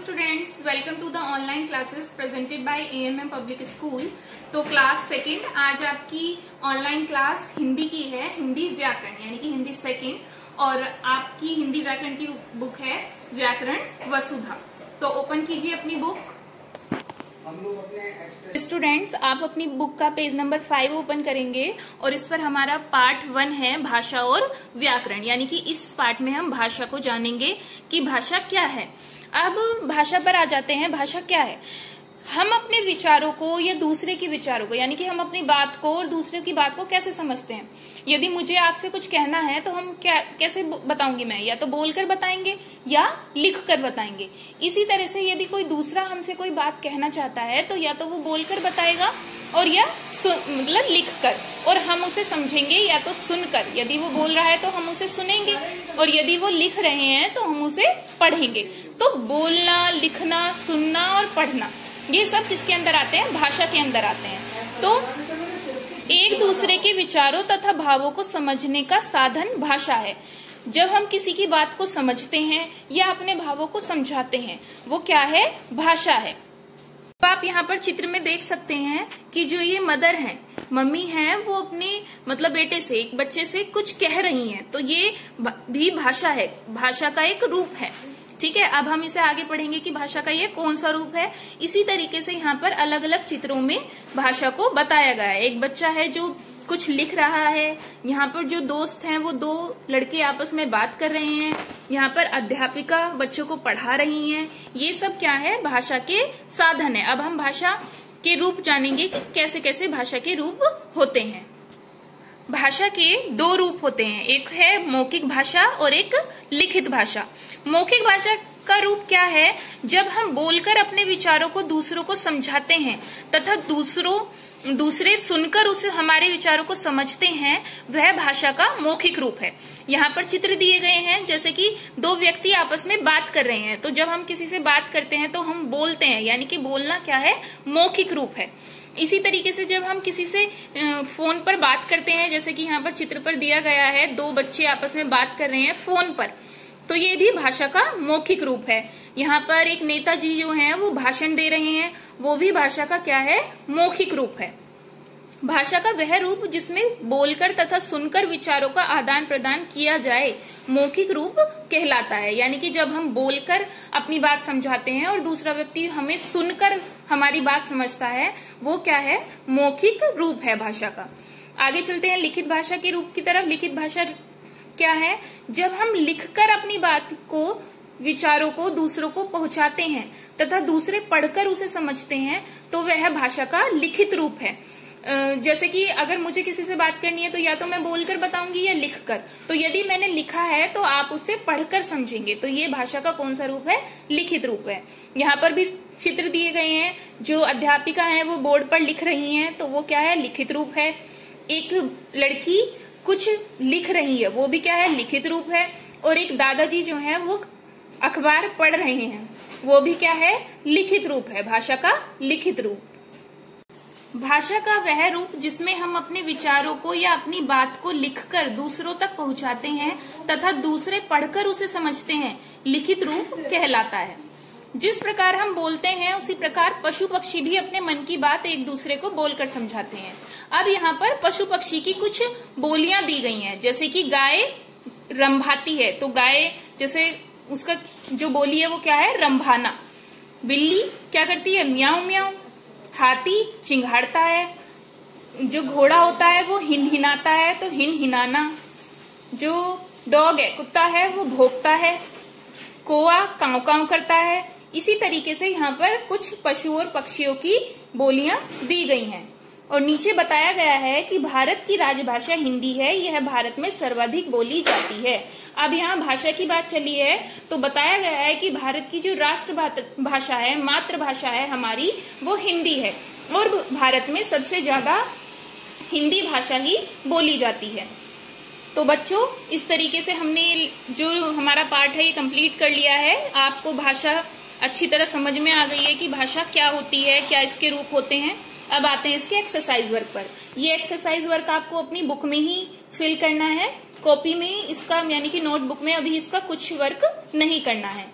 Students, welcome to the online classes presented by AMM public school. तो class second, आज आपकी online class Hindi की है, हिंदी व्याकरण यानी कि हिंदी सेकंड, और आपकी हिंदी व्याकरण की बुक है व्याकरण वसुधा। तो ओपन कीजिए अपनी बुक। स्टूडेंट्स, आप अपनी बुक का पेज नंबर 5 ओपन करेंगे और इस पर हमारा पार्ट 1 है भाषा और व्याकरण, यानी कि इस पार्ट में हम भाषा को जानेंगे कि भाषा क्या है। अब भाषा पर आ जाते हैं। भाषा क्या है? हम अपने विचारों को या दूसरे के विचारों को, यानी कि हम अपनी बात को और दूसरे की बात को कैसे समझते हैं। यदि मुझे आपसे कुछ कहना है तो हम कैसे बताऊंगी मैं? या तो बोलकर बताएंगे या लिख कर बताएंगे। इसी तरह से यदि कोई दूसरा हमसे कोई बात कहना चाहता है तो या तो वो बोलकर बताएगा और या मतलब लिख कर, और हम उसे समझेंगे या तो सुनकर। यदि वो बोल रहा है तो हम उसे सुनेंगे और यदि वो लिख रहे हैं तो हम उसे पढ़ेंगे। तो बोलना, लिखना, सुनना और पढ़ना, ये सब किसके अंदर आते हैं? भाषा के अंदर आते हैं। तो एक दूसरे के विचारों तथा भावों को समझने का साधन भाषा है। जब हम किसी की बात को समझते हैं या अपने भावों को समझाते हैं, वो क्या है? भाषा है। तो आप यहाँ पर चित्र में देख सकते हैं कि जो ये मदर हैं, मम्मी हैं, वो अपने मतलब बेटे से, एक बच्चे से कुछ कह रही हैं। तो ये भी भाषा है, भाषा का एक रूप है। ठीक है, अब हम इसे आगे पढ़ेंगे कि भाषा का ये कौन सा रूप है। इसी तरीके से यहाँ पर अलग अलग चित्रों में भाषा को बताया गया है। एक बच्चा है जो कुछ लिख रहा है, यहाँ पर जो दोस्त हैं वो दो लड़के आपस में बात कर रहे हैं, यहाँ पर अध्यापिका बच्चों को पढ़ा रही हैं। ये सब क्या है? भाषा के साधन है। अब हम भाषा के रूप जानेंगे कि कैसे कैसे भाषा के रूप होते हैं। भाषा के दो रूप होते हैं, एक है मौखिक भाषा और एक लिखित भाषा। मौखिक भाषा का रूप क्या है? जब हम बोलकर अपने विचारों को दूसरों को समझाते हैं तथा दूसरे सुनकर उसे हमारे विचारों को समझते हैं, वह भाषा का मौखिक रूप है। यहाँ पर चित्र दिए गए हैं, जैसे कि दो व्यक्ति आपस में बात कर रहे हैं। तो जब हम किसी से बात करते हैं तो हम बोलते हैं, यानी कि बोलना क्या है? मौखिक रूप है। इसी तरीके से जब हम किसी से फोन पर बात करते हैं, जैसे कि यहाँ पर चित्र पर दिया गया है, दो बच्चे आपस में बात कर रहे हैं फोन पर, तो ये भी भाषा का मौखिक रूप है। यहाँ पर एक नेताजी जो हैं वो भाषण दे रहे हैं, वो भी भाषा का क्या है? मौखिक रूप है। भाषा का वह रूप जिसमें बोलकर तथा सुनकर विचारों का आदान प्रदान किया जाए, मौखिक रूप कहलाता है। यानी कि जब हम बोलकर अपनी बात समझाते हैं और दूसरा व्यक्ति हमें सुनकर हमारी बात समझता है, वो क्या है? मौखिक रूप है भाषा का। आगे चलते हैं लिखित भाषा के रूप की तरफ। लिखित भाषा क्या है? जब हम लिखकर अपनी बात को, विचारों को दूसरों को पहुंचाते हैं तथा दूसरे पढ़कर उसे समझते हैं, तो वह भाषा का लिखित रूप है। जैसे कि अगर मुझे किसी से बात करनी है तो या तो मैं बोलकर बताऊंगी या लिखकर। तो यदि मैंने लिखा है तो आप उससे पढ़कर समझेंगे। तो ये भाषा का कौन सा रूप है? लिखित रूप है। यहाँ पर भी चित्र दिए गए हैं, जो अध्यापिका हैं वो बोर्ड पर लिख रही हैं, तो वो क्या है? लिखित रूप है। एक लड़की कुछ लिख रही है, वो भी क्या है? लिखित रूप है। और एक दादाजी जो है वो अखबार पढ़ रहे हैं, वो भी क्या है? लिखित रूप है, भाषा का लिखित रूप। भाषा का वह रूप जिसमें हम अपने विचारों को या अपनी बात को लिखकर दूसरों तक पहुंचाते हैं तथा दूसरे पढ़कर उसे समझते हैं, लिखित रूप कहलाता है। जिस प्रकार हम बोलते हैं उसी प्रकार पशु पक्षी भी अपने मन की बात एक दूसरे को बोलकर समझाते हैं। अब यहाँ पर पशु पक्षी की कुछ बोलियां दी गई हैं, जैसे कि गाय रंभाती है, तो गाय जैसे उसका जो बोली है वो क्या है? रंभाना। बिल्ली क्या करती है? म्याऊं म्याऊं। हाथी चिंघाड़ता है। जो घोड़ा होता है वो हिनहिनाता है, तो हिनहिनाना। जो डॉग है, कुत्ता है, वो भौंकता है। कौवा कांव कांव करता है। इसी तरीके से यहाँ पर कुछ पशु और पक्षियों की बोलियां दी गई हैं। और नीचे बताया गया है कि भारत की राजभाषा हिंदी है, यह भारत में सर्वाधिक बोली जाती है। अब यहाँ भाषा की बात चली है तो बताया गया है कि भारत की जो राष्ट्र भाषा है, मातृभाषा है हमारी, वो हिंदी है और भारत में सबसे ज्यादा हिंदी भाषा ही बोली जाती है। तो बच्चों, इस तरीके से हमने जो हमारा पार्ट है ये कंप्लीट कर लिया है। आपको भाषा अच्छी तरह समझ में आ गई है कि भाषा क्या होती है, क्या इसके रूप होते हैं। अब आते हैं इसके एक्सरसाइज वर्क पर। ये एक्सरसाइज वर्क आपको अपनी बुक में ही फिल करना है, कॉपी में इसका, यानी कि नोटबुक में अभी इसका कुछ वर्क नहीं करना है।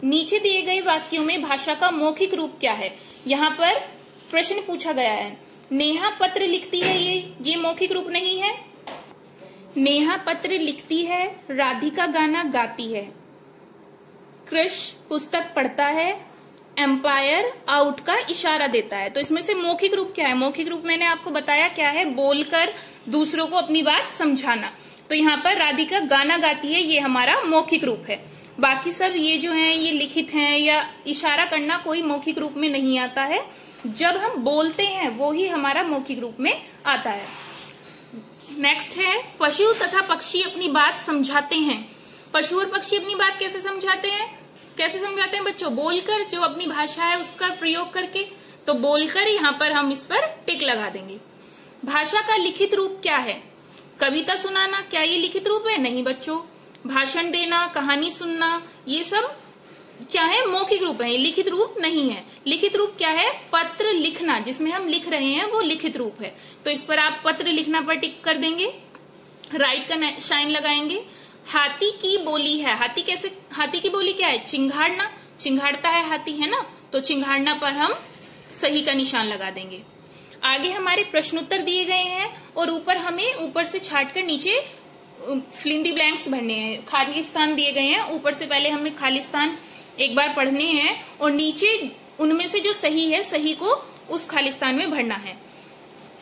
नीचे दिए गए वाक्यों में भाषा का मौखिक रूप क्या है? यहाँ पर प्रश्न पूछा गया है। नेहा पत्र लिखती है, ये मौखिक रूप नहीं है। नेहा पत्र लिखती है, राधिका गाना गाती है, कृष पुस्तक पढ़ता है, एम्पायर आउट का इशारा देता है। तो इसमें से मौखिक रूप क्या है? मौखिक रूप मैंने आपको बताया क्या है, बोलकर दूसरों को अपनी बात समझाना। तो यहाँ पर राधिका गाना गाती है, ये हमारा मौखिक रूप है। बाकी सब ये जो है ये लिखित हैं या इशारा करना कोई मौखिक रूप में नहीं आता है। जब हम बोलते हैं वो ही हमारा मौखिक रूप में आता है। नेक्स्ट है, पशु तथा पक्षी अपनी बात समझाते हैं। पशु और पक्षी अपनी बात कैसे समझाते हैं? कैसे समझाते हैं बच्चों? बोलकर, जो अपनी भाषा है उसका प्रयोग करके। तो बोलकर यहाँ पर हम इस पर टिक लगा देंगे। भाषा का लिखित रूप क्या है? कविता सुनाना, क्या ये लिखित रूप है? नहीं बच्चों। भाषण देना, कहानी सुनना, ये सब क्या है? मौखिक रूप है, लिखित रूप नहीं है। लिखित रूप क्या है? पत्र लिखना, जिसमें हम लिख रहे हैं वो लिखित रूप है। तो इस पर आप पत्र लिखना पर टिक कर देंगे, राइट का शाइन लगाएंगे। हाथी की बोली है, हाथी की बोली क्या है? चिंघाड़ना, चिंघाड़ता है हाथी, है ना। तो चिंघाड़ना पर हम सही का निशान लगा देंगे। आगे हमारे प्रश्नोत्तर दिए गए हैं और हमें ऊपर से छाट कर नीचे फिल इन द ब्लैंक्स भरने हैं। खाली स्थान दिए गए हैं, ऊपर से पहले हमें खाली स्थान एक बार पढ़ने हैं और नीचे उनमें से जो सही है, सही को उस खाली स्थान में भरना है।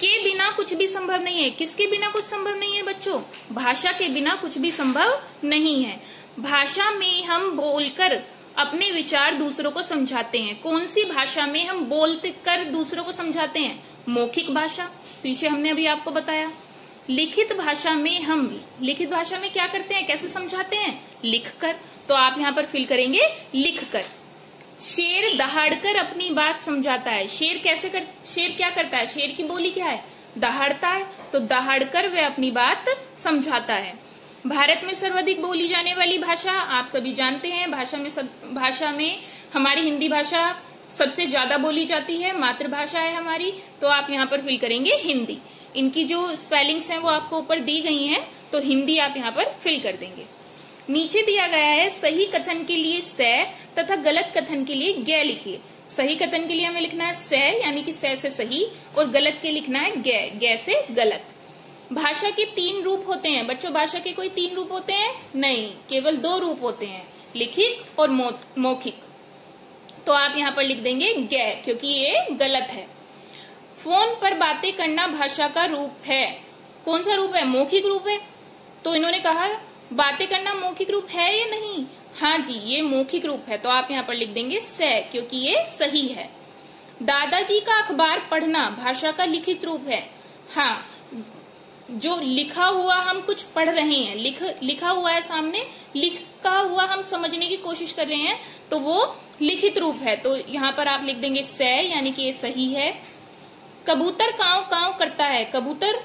के बिना कुछ भी संभव नहीं है। किसके बिना कुछ संभव नहीं है बच्चों? भाषा के बिना कुछ भी संभव नहीं है। भाषा में हम बोलकर अपने विचार दूसरों को समझाते हैं। कौन सी भाषा में हम बोलकर दूसरों को समझाते हैं? मौखिक भाषा, पीछे हमने अभी आपको बताया। लिखित भाषा में क्या करते हैं, कैसे समझाते हैं? लिखकर। तो आप यहाँ पर फिल करेंगे लिखकर। शेर दहाड़कर अपनी बात समझाता है। शेर क्या करता है? शेर की बोली क्या है? दहाड़ता है। तो दहाड़कर वह अपनी बात समझाता है। भारत में सर्वाधिक बोली जाने वाली भाषा आप सभी जानते हैं। भाषा में हमारी हिंदी भाषा सबसे ज्यादा बोली जाती है, मातृभाषा है हमारी। तो आप यहाँ पर फिल करेंगे हिंदी। इनकी जो स्पेलिंग्स हैं वो आपको ऊपर दी गई हैं, तो हिंदी आप यहाँ पर फिल कर देंगे। नीचे दिया गया है, सही कथन के लिए से तथा गलत कथन के लिए गे लिखिए। सही कथन के लिए हमें लिखना है से, यानी कि से सही, और गलत के लिखना है गे से गलत। भाषा के 3 रूप होते हैं बच्चों। भाषा के कोई 3 रूप होते हैं? नहीं, केवल 2 रूप होते हैं, लिखित और मौखिक। तो आप यहाँ पर लिख देंगे गे, क्योंकि ये गलत है। फोन पर बातें करना भाषा का रूप है। कौन सा रूप है? मौखिक रूप है। तो इन्होंने कहा बातें करना मौखिक रूप है या नहीं? हाँ जी, ये मौखिक रूप है। तो आप यहाँ पर लिख देंगे से, क्योंकि ये सही है। दादाजी का अखबार पढ़ना भाषा का लिखित रूप है। हाँ, जो लिखा हुआ हम कुछ पढ़ रहे हैं, लिखा हुआ है सामने, लिखा हुआ हम समझने की कोशिश कर रहे हैं, तो वो लिखित रूप है। तो यहाँ पर आप लिख देंगे से, यानी कि ये सही है। कबूतर काव काव करता है। कबूतर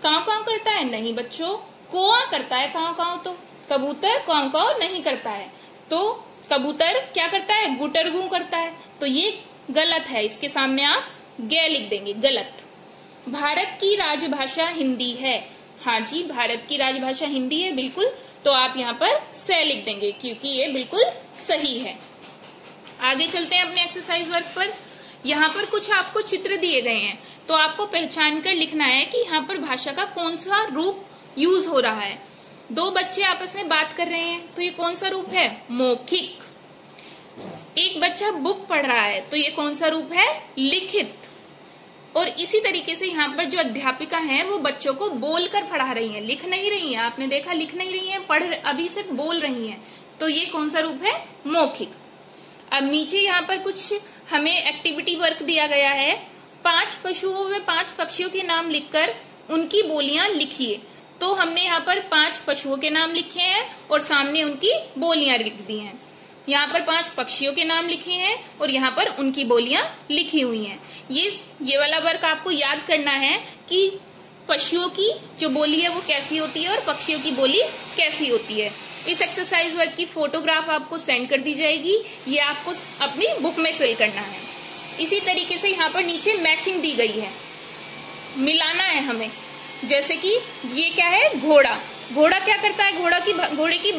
काव काव करता है? नहीं बच्चों, कोआ करता है काव काव। तो कबूतर काव काव नहीं करता है। तो कबूतर क्या करता है? गुटरगू करता है। तो ये गलत है, इसके सामने आप गे लिख देंगे, गलत। भारत की राजभाषा हिंदी है। हाँ जी, भारत की राजभाषा हिंदी है, बिल्कुल। तो आप यहाँ पर से लिख देंगे, क्योंकि ये बिल्कुल सही है। आगे चलते हैं अपने एक्सरसाइज वर्क पर। यहाँ पर कुछ आपको चित्र दिए गए हैं, तो आपको पहचान कर लिखना है कि यहाँ पर भाषा का कौन सा रूप यूज हो रहा है। 2 बच्चे आपस में बात कर रहे हैं, तो ये कौन सा रूप है? मौखिक। एक बच्चा बुक पढ़ रहा है, तो ये कौन सा रूप है? लिखित। और इसी तरीके से यहाँ पर जो अध्यापिका हैं वो बच्चों को बोलकर पढ़ा रही हैं, लिख नहीं रही हैं। आपने देखा, लिख नहीं रही हैं, अभी सिर्फ बोल रही हैं। तो ये कौन सा रूप है? मौखिक। अब नीचे यहाँ पर कुछ हमें एक्टिविटी वर्क दिया गया है। 5 पशुओं व 5 पक्षियों के नाम लिखकर उनकी बोलियां लिखिए। तो हमने यहाँ पर 5 पशुओं के नाम लिखे हैं और सामने उनकी बोलियां लिख दी हैं। यहाँ पर 5 पक्षियों के नाम लिखे हैं और यहाँ पर उनकी बोलियां लिखी हुई हैं। ये वाला वर्क आपको याद करना है कि पशुओं की जो बोली है वो कैसी होती है और पक्षियों की बोली कैसी होती है। इस एक्सरसाइज वर्क की फोटोग्राफ आपको सेंड कर दी जाएगी, ये आपको अपनी बुक में फिल करना है। इसी तरीके से यहाँ पर नीचे मैचिंग दी गई है, मिलाना है हमें। जैसे कि ये क्या है? घोड़ा। घोड़ा क्या करता है? घोड़े की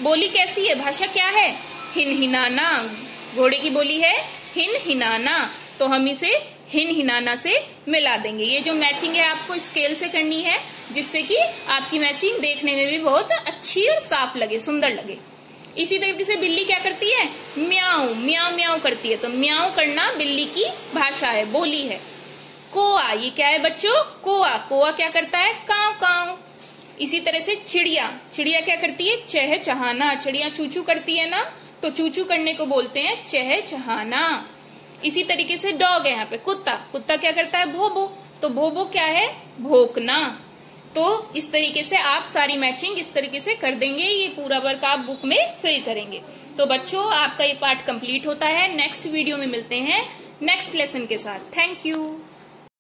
बोली कैसी है? भाषा क्या है? हिन हिनाना, घोड़े की बोली है हिन हिनाना, तो हम इसे हिन हिनाना से मिला देंगे। ये जो मैचिंग है आपको स्केल से करनी है, जिससे कि आपकी मैचिंग देखने में भी बहुत अच्छी और साफ लगे, सुंदर लगे। इसी तरीके से बिल्ली क्या करती है, म्याऊ म्याऊ म्याऊ करती है, तो म्याऊ करना बिल्ली की भाषा है, बोली है। कोआ, ये क्या है बच्चों, कोआ, कोआ क्या करता है, काव काव। इसी तरह से चिड़िया, चिड़िया क्या करती है, चहचहाना, चिड़िया चूचू करती है ना, तो चूचू करने को बोलते हैं चहचहाना। इसी तरीके से डॉग है यहाँ पे, कुत्ता, कुत्ता क्या करता है, भोबो, तो भोबो क्या है, भोंकना। तो इस तरीके से आप सारी मैचिंग इस तरीके से कर देंगे, ये पूरा वर्क आप बुक में फिल करेंगे। तो बच्चों आपका ये पार्ट कंप्लीट होता है। नेक्स्ट वीडियो में मिलते हैं नेक्स्ट लेसन के साथ। Thank you.